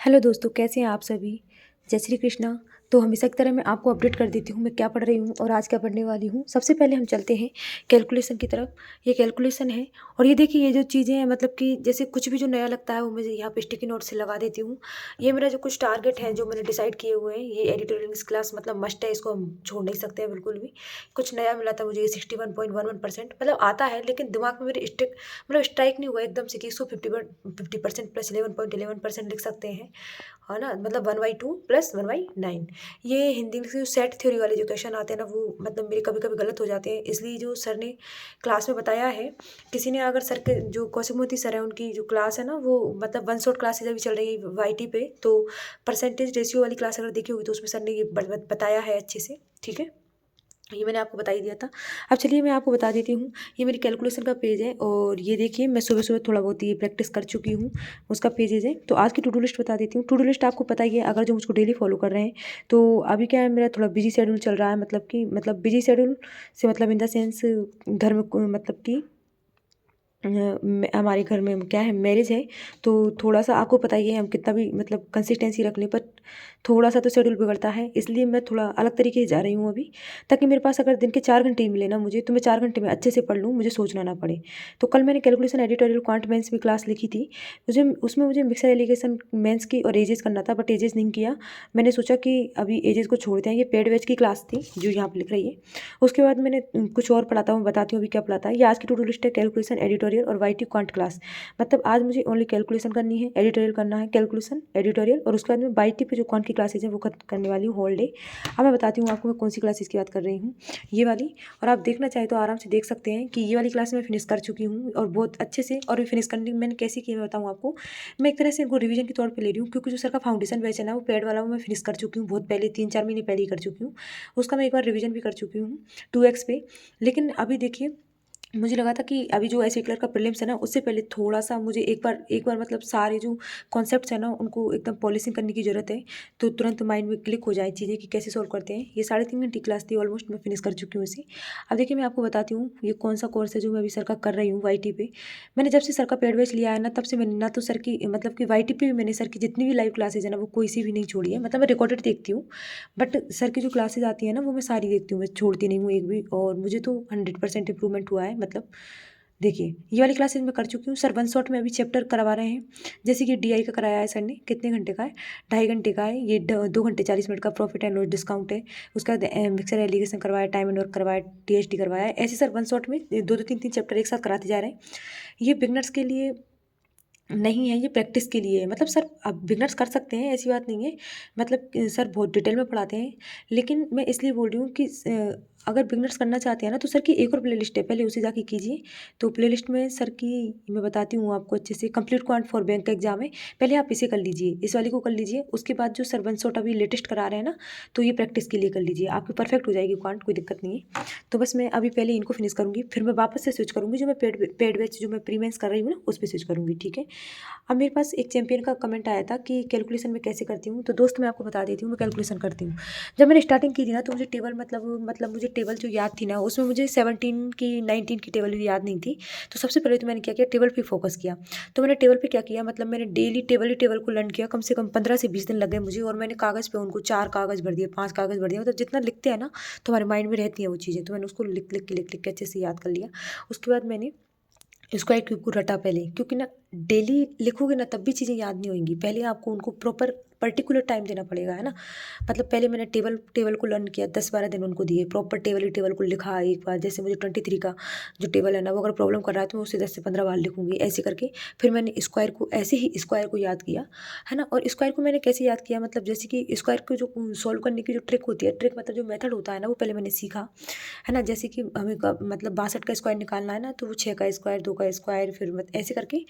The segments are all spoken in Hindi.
हेलो दोस्तों, कैसे हैं आप सभी? जय श्री कृष्णा। तो हमेशा की तरह मैं आपको अपडेट कर देती हूँ मैं क्या पढ़ रही हूँ और आज क्या पढ़ने वाली हूँ। सबसे पहले हम चलते हैं कैलकुलेशन की तरफ। ये कैलकुलेशन है और ये देखिए ये जो चीज़ें हैं मतलब कि जैसे कुछ भी जो नया लगता है वो मैं यहाँ पे स्टिकी नोट से लगा देती हूँ। ये मेरा जो कुछ टारगेट है जो मैंने डिसाइड किए हुए हैं, ये एडिटोरियल क्लास मतलब मस्ट है, इसको हम छोड़ नहीं सकते हैं बिल्कुल भी। कुछ नया मिला था मुझे, 61.11% मतलब आता है लेकिन दिमाग में मेरे स्टिक मतलब स्ट्राइक नहीं हुआ एकदम से कि इसको 50% प्लस 11.11% लिख सकते हैं, है ना, मतलब 1/2 प्लस 1/9। ये हिंदी में से जो सेट थ्योरी वाले जो क्वेश्चन आते हैं ना वो मतलब मेरे कभी कभी गलत हो जाते हैं, इसलिए जो सर ने क्लास में बताया है, किसी ने अगर सर के जो कौशिक मोती सर है उनकी जो क्लास है ना वो मतलब वन शॉट क्लासेज अभी चल रही है वाईटी पे, तो परसेंटेज रेशियो वाली क्लास अगर देखी होगी तो उसमें सर ने ये बताया है अच्छे से। ठीक है, ये मैंने आपको बता ही दिया था। अब चलिए मैं आपको बता देती हूँ, ये मेरी कैलकुलेशन का पेज है और ये देखिए मैं सुबह सुबह थोड़ा बहुत ये प्रैक्टिस कर चुकी हूँ, उसका पेजेज है। तो आज की टू डू लिस्ट बता देती हूँ। टू डू लिस्ट आपको पता ही है अगर जो मुझको डेली फॉलो कर रहे हैं। तो अभी क्या है, मेरा थोड़ा बिजी शेड्यूल चल रहा है, मतलब कि मतलब बिजी शेड्यूल से मतलब इन द सेंस घर में मतलब कि हमारे घर में क्या है, मैरिज है, तो थोड़ा सा आपको पता ही है हम कितना भी मतलब कंसिस्टेंसी रख लें पर थोड़ा सा तो शेड्यूल बिगड़ता है, इसलिए मैं थोड़ा अलग तरीके से जा रही हूँ अभी, ताकि मेरे पास अगर दिन के 4 घंटे ही मिले ना मुझे, तो मैं 4 घंटे में अच्छे से पढ़ लूँ, मुझे सोचना ना पड़े। तो कल मैंने कैलकुलेशन एडिटोरियल क्वांट मेंस की क्लास लिखी थी, मुझे मिक्सर एलिगेशन मेंस की और एजेस करना था बट एजेस नहीं किया। मैंने सोचा कि अभी एजेस को छोड़ते हैं, ये पेड बैच की क्लास थी जो यहाँ पर लिख रही है। उसके बाद मैंने कुछ और पढ़ाता हूँ, बताती हूँ अभी क्या पढ़ाता है। ये आज की टू डू लिस्ट है, कैलकुलेशन एडिटोरियल और वाईटी क्वांट क्लास। मतलब आज मुझे ओनली कैलकुलेशन करनी है, एडिटोरियल करना है, कैलकुलेशन एडिटोरियल, और उसके बाद मैं वाईटी पे जो क्वांट की क्लासेज हैं वो खत्म करने वाली हूँ होल डे। अब मैं बताती हूँ आपको मैं कौन सी क्लासेस की बात कर रही हूँ, ये वाली। और आप देखना चाहे तो आराम से देख सकते हैं कि ये वाली क्लास मैं फिनिश कर चुकी हूँ और बहुत अच्छे से। और फिनिश करने मैंने कैसे की मैं बताऊँ आपको। मैं एक तरह से इनको रिवीजन के तौर पे ले रही हूँ, क्योंकि जो सर का फाउंडेशन बैच है ना वो पेड वाला वो मैं फिनिश कर चुकी हूँ बहुत पहले, 3-4 महीने पहले ही कर चुकी हूँ। उसका मैं एक बार रिवीजन भी कर चुकी हूँ 2x पे। लेकिन अभी देखिए मुझे लगा था कि अभी जो ऐसे कलर का प्रीलिम्स है ना उससे पहले थोड़ा सा मुझे एक बार मतलब सारे जो कॉन्सेप्ट्स हैं ना उनको एकदम पॉलिशिंग करने की ज़रूरत है, तो तुरंत माइंड में क्लिक हो जाए चीज़ें कि कैसे सॉल्व करते हैं। ये 3.5 घंटे क्लास थी, ऑलमोस्ट मैं फिनिश कर चुकी हूँ इसे। अब देखिए मैं आपको बताती हूँ ये कौन सा कोर्स है जो मैं अभी सर का कर रही हूँ वाईटी पे। मैंने जब से सर का पेड बैच लिया है ना तब से मैंने ना तो सर की मतलब कि वाईटी पे भी मैंने सर की जितनी भी लाइव क्लासेज है ना वो कोई सी भी नहीं छोड़ी है, मतलब मैं रिकॉर्डेड देखती हूँ बट सर की जो क्लासेज आती है ना वो मैं सारी देखती हूँ, मैं छोड़ती नहीं हूँ एक भी, और मुझे तो 100% इंप्रूवमेंट हुआ है। मतलब देखिए ये वाली क्लासेज मैं कर चुकी हूँ। सर वन शॉट में अभी चैप्टर करवा रहे हैं, जैसे कि डीआई का कराया है सर ने, कितने घंटे का है, 2.5 घंटे का है ये, 2 घंटे 40 मिनट का प्रॉफिट एंड लॉस डिस्काउंट है। उसका बाद मिक्सर एलिगेशन करवाया, टाइम एंड वर्क करवाया, टीएसटी करवाया है। ऐसे सर वन शॉट में 2-2 3-3 चैप्टर एक साथ कराते जा रहे हैं। ये बिगनर्स के लिए नहीं है, ये प्रैक्टिस के लिए है। मतलब सर अब बिगनर्स कर सकते हैं ऐसी बात नहीं है, मतलब सर बहुत डिटेल में पढ़ाते हैं, लेकिन मैं इसलिए बोल रही हूँ कि अगर बिगनर्स करना चाहते हैं ना तो सर की एक और प्लेलिस्ट है, पहले उसे जाके कीजिए। तो प्लेलिस्ट में सर की मैं बताती हूँ आपको अच्छे से, कंप्लीट क्वांट फॉर बैंक का एग्जाम है, पहले आप इसे कर लीजिए, इस वाली को कर लीजिए। उसके बाद जो सर वन शॉट अभी लेटेस्ट करा रहे हैं ना तो ये प्रैक्टिस के लिए कर लीजिए, आपकी परफेक्ट हो जाएगी क्वांट, कोई दिक्कत नहीं है। तो बस मैं अभी पहले इनको फिनिश करूँगी, फिर मैं वापस से स्विच करूँगी, जो मैं पेड बैच जो मैं प्री मेंस कर रही हूँ ना उस पर स्विच करूँगी। ठीक है। अब मेरे पास एक चैंपियन का कमेंट आया था कि कैलकुलेशन में कैसे करती हूँ, तो दोस्त मैं आपको बता देती हूँ मैं कैलकुलेशन करती हूँ। जब मैंने स्टार्टिंग की थी ना तो मुझे टेबल मतलब मुझे टेबल जो याद थी ना उसमें मुझे 17 की 19 की टेबल भी याद नहीं थी। तो सबसे पहले तो मैंने क्या किया, टेबल पे फोकस किया। तो मैंने टेबल पे क्या किया, मतलब मैंने डेली टेबल ही टेबल को लर्न किया, कम से कम 15 से 20 दिन लग गए मुझे। और मैंने कागज़ पे उनको 4 कागज़ भर दिए, 5 कागज़ भर दिए, मतलब जितना लिखते हैं ना तो हमारे माइंड में रहती हैं वो चीज़ें, तो मैंने उसको लिख के अच्छे से याद कर लिया। उसके बाद मैंने स्क्वायर क्यूब को रटा पहले, क्योंकि ना डेली लिखोगे ना तब भी चीज़ें याद नहीं होंगी, पहले आपको उनको प्रॉपर पर्टिकुलर टाइम देना पड़ेगा, है ना। मतलब पहले मैंने टेबल टेबल को लर्न किया, 10-12 दिन उनको दिए, प्रॉपर टेबल ही टेबल को लिखा एक बार। जैसे मुझे 23 का जो टेबल है ना वो अगर प्रॉब्लम कर रहा है तो मैं उसे 10 से 15 बार लिखूंगी, ऐसे करके। फिर मैंने स्क्वायर को ऐसे ही स्क्वायर को याद किया, है ना। और स्क्वायर को मैंने कैसे याद किया, मतलब जैसे कि स्क्वायर को जो सॉल्व करने की जो ट्रिक होती है, ट्रिक मतलब जो मेथड होता है ना वो पहले मैंने सीखा, है ना। जैसे कि हमें मतलब 62 का स्क्वायर निकालना है ना तो वो 6 का स्क्वायर, 2 का स्क्वायर, फिर ऐसे करके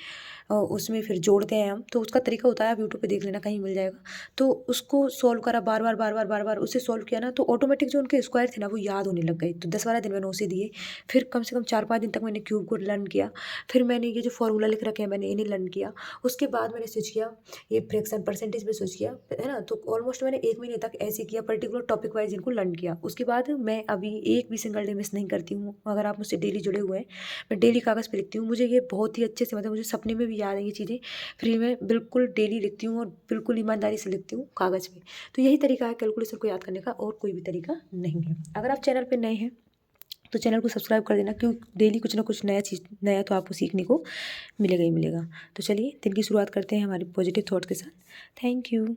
उसमें फिर जोड़ते हैं हम, तो उसका तरीका होता है, आप यूट्यूब पे देख लेना कहीं मिल जाएगा। जाएगा। तो उसको सॉल्व करा बार बार बार बार बार बार, उसे सॉल्व किया ना, तो ऑटोमेटिक जो उनके स्क्वायर थे ना वो याद होने लग गए। तो 10-12 दिन मैंने उसे दिए, फिर कम से कम 4-5 दिन तक मैंने क्यूब को लर्न किया। फिर मैंने ये जो फॉर्मूला लिख रखे हैं मैंने इन्हें लर्न किया। उसके बाद मैंने स्विच किया, ये फ्रैक्शन परसेंटेज पे स्विच किया, है ना। तो ऑलमोस्ट मैंने 1 महीने तक ऐसे किया, पर्टिकुलर टॉपिक वाइज इनको लर्न किया। उसके बाद मैं अभी एक भी सिंगल डे मिस नहीं करती हूँ। अगर आप मुझसे डेली जुड़े हुए हैं, मैं डेली कागज़ पे लिखती हूँ। मुझे ये बहुत ही अच्छे से, मतलब मुझे सपने में भी याद है ये चीज़ें। फिर ये मैं बिल्कुल डेली लिखती हूँ और बिल्कुल ईमानदारी से लिखती हूँ कागज़ पे। तो यही तरीका है कैलकुलेशन को याद करने का, और कोई भी तरीका नहीं है। अगर आप चैनल पे नए हैं तो चैनल को सब्सक्राइब कर देना, क्यों डेली कुछ ना कुछ नया चीज़, नया तो आपको सीखने को मिलेगा ही मिलेगा। तो चलिए दिन की शुरुआत करते हैं हमारे पॉजिटिव थॉट्स के साथ। Thank you.